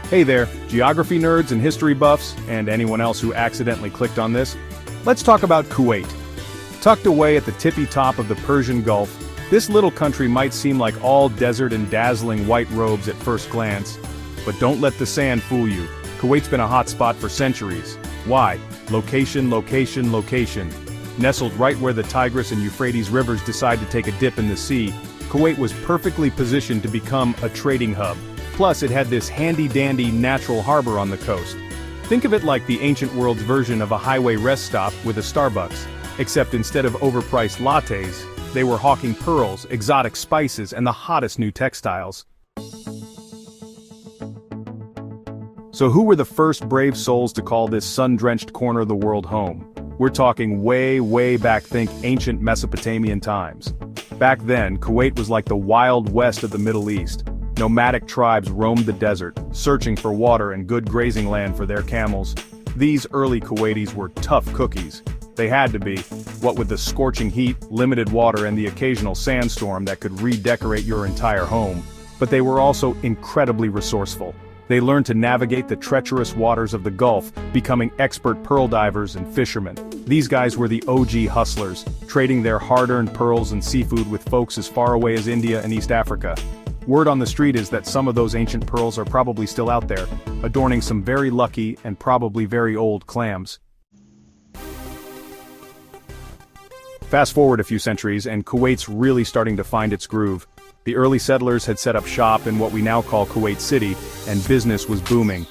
Hey there, geography nerds and history buffs, and anyone else who accidentally clicked on this. Let's talk about Kuwait. Tucked away at the tippy top of the Persian Gulf, this little country might seem like all desert and dazzling white robes at first glance. But don't let the sand fool you. Kuwait's been a hot spot for centuries. Why? Location, location, location. Nestled right where the Tigris and Euphrates rivers decide to take a dip in the sea, Kuwait was perfectly positioned to become a trading hub. Plus, it had this handy-dandy natural harbor on the coast. Think of it like the ancient world's version of a highway rest stop with a Starbucks, except instead of overpriced lattes, they were hawking pearls, exotic spices, and the hottest new textiles. So who were the first brave souls to call this sun-drenched corner of the world home? We're talking way, way back, think ancient Mesopotamian times. Back then, Kuwait was like the Wild West of the Middle East. Nomadic tribes roamed the desert, searching for water and good grazing land for their camels. These early Kuwaitis were tough cookies. They had to be, what with the scorching heat, limited water and the occasional sandstorm that could redecorate your entire home. But they were also incredibly resourceful. They learned to navigate the treacherous waters of the Gulf, becoming expert pearl divers and fishermen. These guys were the OG hustlers, trading their hard-earned pearls and seafood with folks as far away as India and East Africa. Word on the street is that some of those ancient pearls are probably still out there, adorning some very lucky and probably very old clams. Fast forward a few centuries and Kuwait's really starting to find its groove. The early settlers had set up shop in what we now call Kuwait City, and business was booming.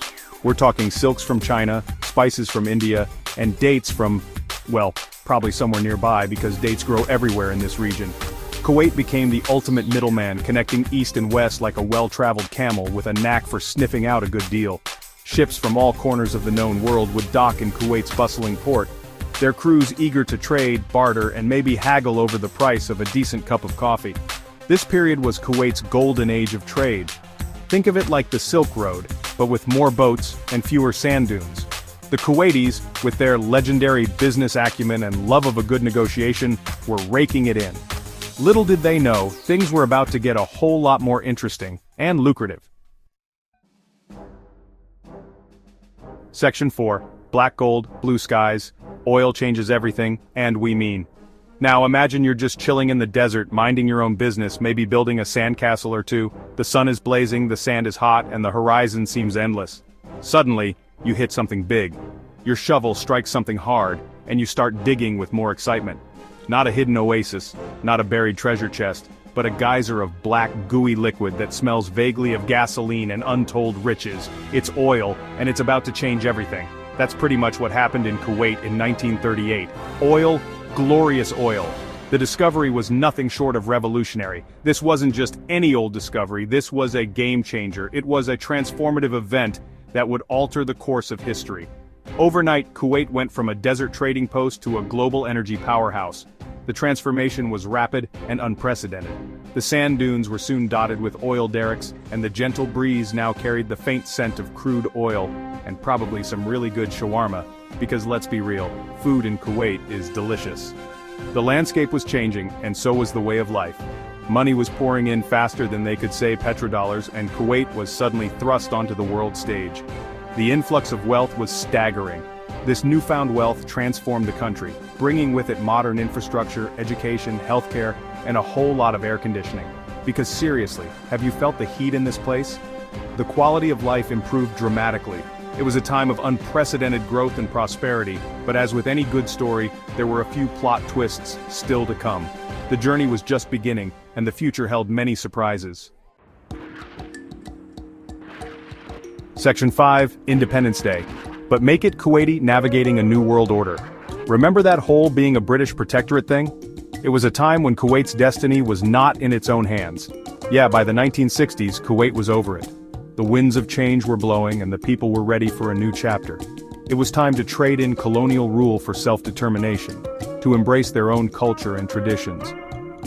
We're talking silks from China, spices from India, and dates from, well, probably somewhere nearby because dates grow everywhere in this region. Kuwait became the ultimate middleman, connecting east and west like a well-traveled camel with a knack for sniffing out a good deal. Ships from all corners of the known world would dock in Kuwait's bustling port, their crews eager to trade, barter, and maybe haggle over the price of a decent cup of coffee. This period was Kuwait's golden age of trade. Think of it like the Silk Road, but with more boats and fewer sand dunes. The Kuwaitis, with their legendary business acumen and love of a good negotiation, were raking it in. Little did they know, things were about to get a whole lot more interesting and lucrative. Section 4. Black gold, blue skies, oil changes everything, and we mean. Now imagine you're just chilling in the desert, minding your own business, maybe building a sandcastle or two. The sun is blazing, the sand is hot, and the horizon seems endless. Suddenly, you hit something big. Your shovel strikes something hard, and you start digging with more excitement. Not a hidden oasis, not a buried treasure chest, but a geyser of black, gooey liquid that smells vaguely of gasoline and untold riches. It's oil, and it's about to change everything. That's pretty much what happened in Kuwait in 1938. Oil, glorious oil. The discovery was nothing short of revolutionary. This wasn't just any old discovery, this was a game changer. It was a transformative event that would alter the course of history. Overnight, Kuwait went from a desert trading post to a global energy powerhouse. The transformation was rapid and unprecedented. The sand dunes were soon dotted with oil derricks, and the gentle breeze now carried the faint scent of crude oil, and probably some really good shawarma, because let's be real, food in Kuwait is delicious. The landscape was changing, and so was the way of life. Money was pouring in faster than they could say petrodollars, and Kuwait was suddenly thrust onto the world stage. The influx of wealth was staggering. This newfound wealth transformed the country, bringing with it modern infrastructure, education, healthcare, and a whole lot of air conditioning. Because seriously, have you felt the heat in this place? The quality of life improved dramatically. It was a time of unprecedented growth and prosperity, but as with any good story, there were a few plot twists still to come. The journey was just beginning, and the future held many surprises. Section 5, Independence Day. But make it Kuwaiti navigating a new world order. Remember that whole being a British protectorate thing? It was a time when Kuwait's destiny was not in its own hands. Yeah, by the 1960s, Kuwait was over it. The winds of change were blowing and the people were ready for a new chapter. It was time to trade in colonial rule for self-determination, to embrace their own culture and traditions,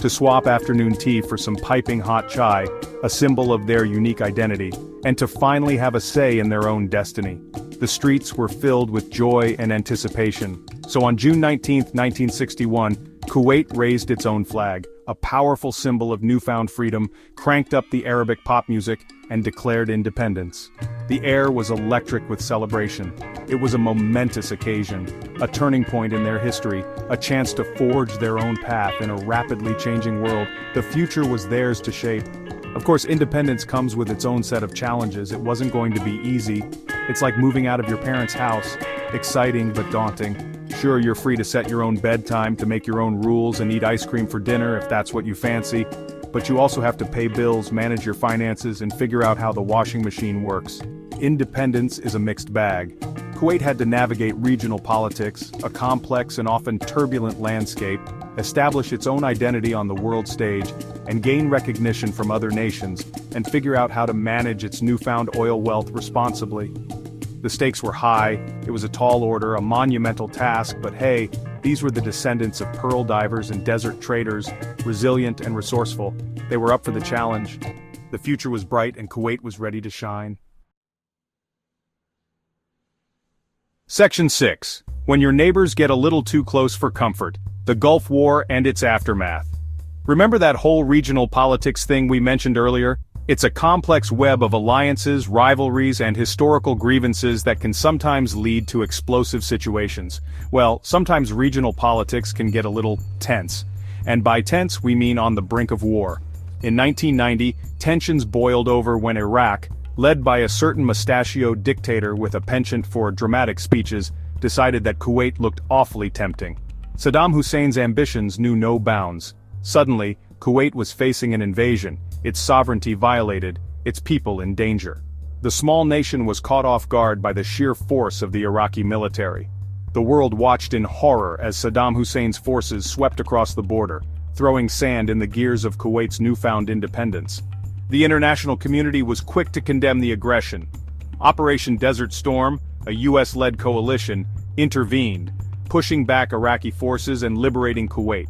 to swap afternoon tea for some piping hot chai, a symbol of their unique identity, and to finally have a say in their own destiny. The streets were filled with joy and anticipation. So on June 19, 1961, Kuwait raised its own flag, a powerful symbol of newfound freedom, cranked up the Arabic pop music, and declared independence. The air was electric with celebration. It was a momentous occasion, a turning point in their history, a chance to forge their own path in a rapidly changing world. The future was theirs to shape. Of course, independence comes with its own set of challenges. It wasn't going to be easy. It's like moving out of your parents' house. Exciting but daunting. Sure, you're free to set your own bedtime, to make your own rules and eat ice cream for dinner if that's what you fancy. But you also have to pay bills, manage your finances, and figure out how the washing machine works. Independence is a mixed bag. Kuwait had to navigate regional politics, a complex and often turbulent landscape, establish its own identity on the world stage, and gain recognition from other nations, and figure out how to manage its newfound oil wealth responsibly. The stakes were high, it was a tall order, a monumental task, but hey, these were the descendants of pearl divers and desert traders, resilient and resourceful. They were up for the challenge. The future was bright and Kuwait was ready to shine. Section 6. When your neighbors get a little too close for comfort. The Gulf War and its aftermath. Remember that whole regional politics thing we mentioned earlier? It's a complex web of alliances, rivalries, and historical grievances that can sometimes lead to explosive situations. Well, sometimes regional politics can get a little tense. And by tense, we mean on the brink of war. In 1990, tensions boiled over when Iraq, led by a certain mustachioed dictator with a penchant for dramatic speeches, decided that Kuwait looked awfully tempting. Saddam Hussein's ambitions knew no bounds. Suddenly, Kuwait was facing an invasion, its sovereignty violated, its people in danger. The small nation was caught off guard by the sheer force of the Iraqi military. The world watched in horror as Saddam Hussein's forces swept across the border, throwing sand in the gears of Kuwait's newfound independence. The international community was quick to condemn the aggression. Operation Desert Storm, a US-led coalition, intervened, pushing back Iraqi forces and liberating Kuwait.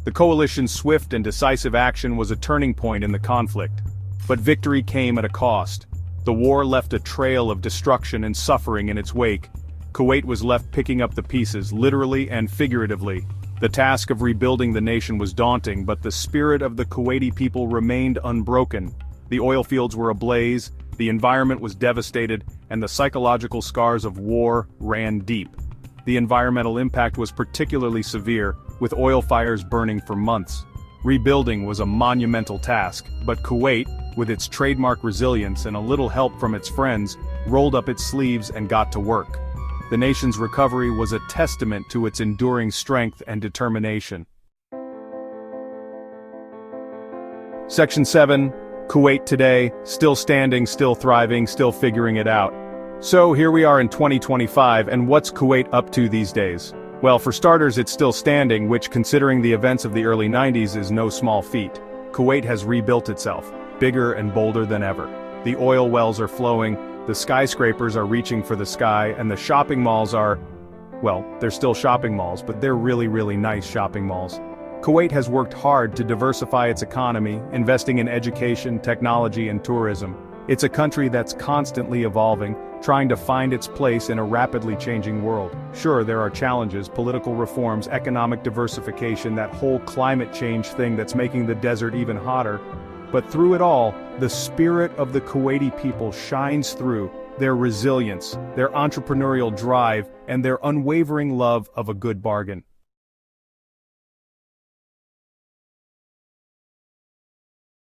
The coalition's swift and decisive action was a turning point in the conflict. But victory came at a cost. The war left a trail of destruction and suffering in its wake. Kuwait was left picking up the pieces, literally and figuratively. The task of rebuilding the nation was daunting, but the spirit of the Kuwaiti people remained unbroken. The oil fields were ablaze, the environment was devastated, and the psychological scars of war ran deep. The environmental impact was particularly severe, with oil fires burning for months. Rebuilding was a monumental task, but Kuwait, with its trademark resilience and a little help from its friends, rolled up its sleeves and got to work. The nation's recovery was a testament to its enduring strength and determination. Section 7. Kuwait today, still standing, still thriving, still figuring it out. So here we are in 2025, and what's Kuwait up to these days? Well, for starters, it's still standing, which, considering the events of the early 90s, is no small feat. Kuwait has rebuilt itself, bigger and bolder than ever. The oil wells are flowing, the skyscrapers are reaching for the sky, and the shopping malls are, well, they're still shopping malls, but they're really, really nice shopping malls. Kuwait has worked hard to diversify its economy, investing in education, technology, and tourism. It's a country that's constantly evolving, trying to find its place in a rapidly changing world. Sure, there are challenges, political reforms, economic diversification, that whole climate change thing that's making the desert even hotter. But through it all, the spirit of the Kuwaiti people shines through, their resilience, their entrepreneurial drive, and their unwavering love of a good bargain.